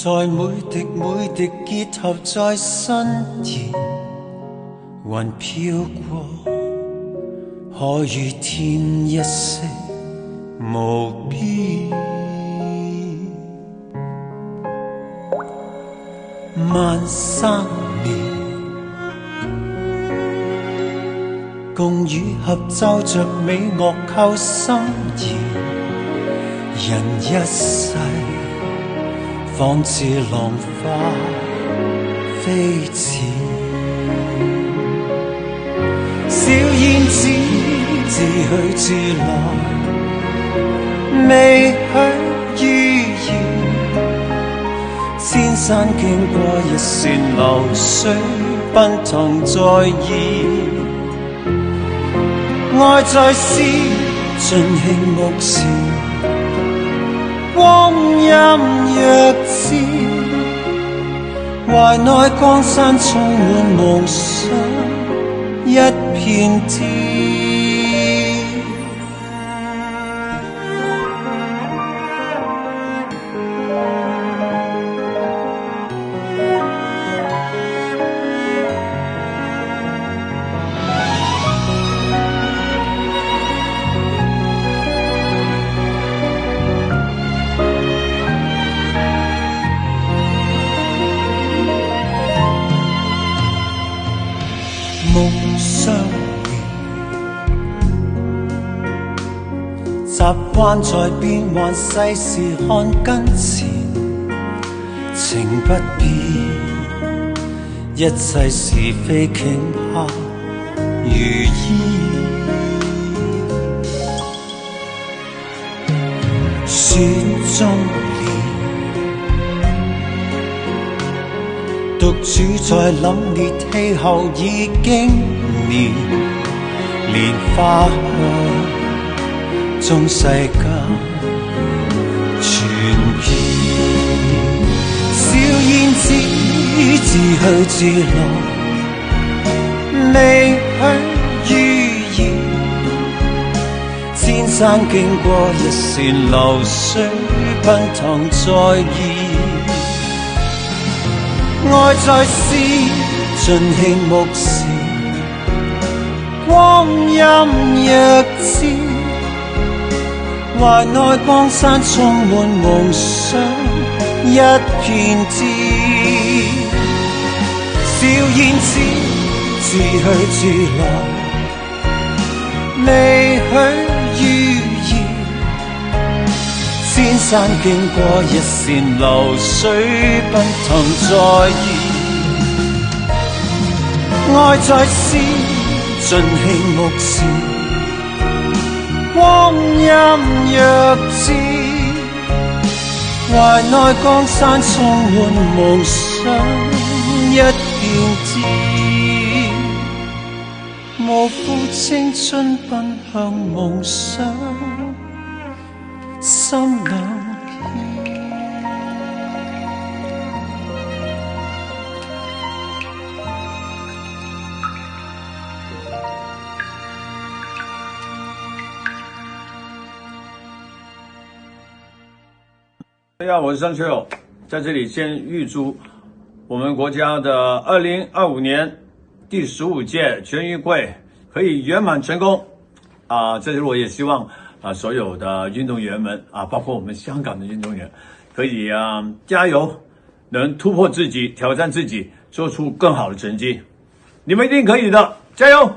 在每滴每滴結合在身兒，雲飄過，可與天一色無邊。萬山年，共與合奏着美樂扣心弦，人一世仿似浪花飛濺，小燕子自去自來，未許預言。千山經過一線流水，奔騰在意。愛在詩，盡興目前，光陰若箭，懷內江山充滿夢想，一片天。夢相連，習慣在變幻世事看跟前，情不變，一切是非頃刻如煙。雪中獨處在凜冽氣候已經年，蓮花香中世間傳遍。小燕子自去自來，未許預言。千山經過一線流水，奔騰在意。愛在詩，盡興目前，光陰若箭，懷內江山充滿夢想，一片天。小燕子自去自來，未許預言。千山經過一線流水，奔騰在意。愛在詩，盡興目前，光陰若箭，懷內江山充滿夢想，一片天。無負青春，奔向夢想，心兩片。大家好，我是张学友，在这里先预祝我们国家的2025年第15届全运会可以圆满成功。这里我也希望所有的运动员们包括我们香港的运动员，可以加油，能突破自己，挑战自己，做出更好的成绩。你们一定可以的，加油！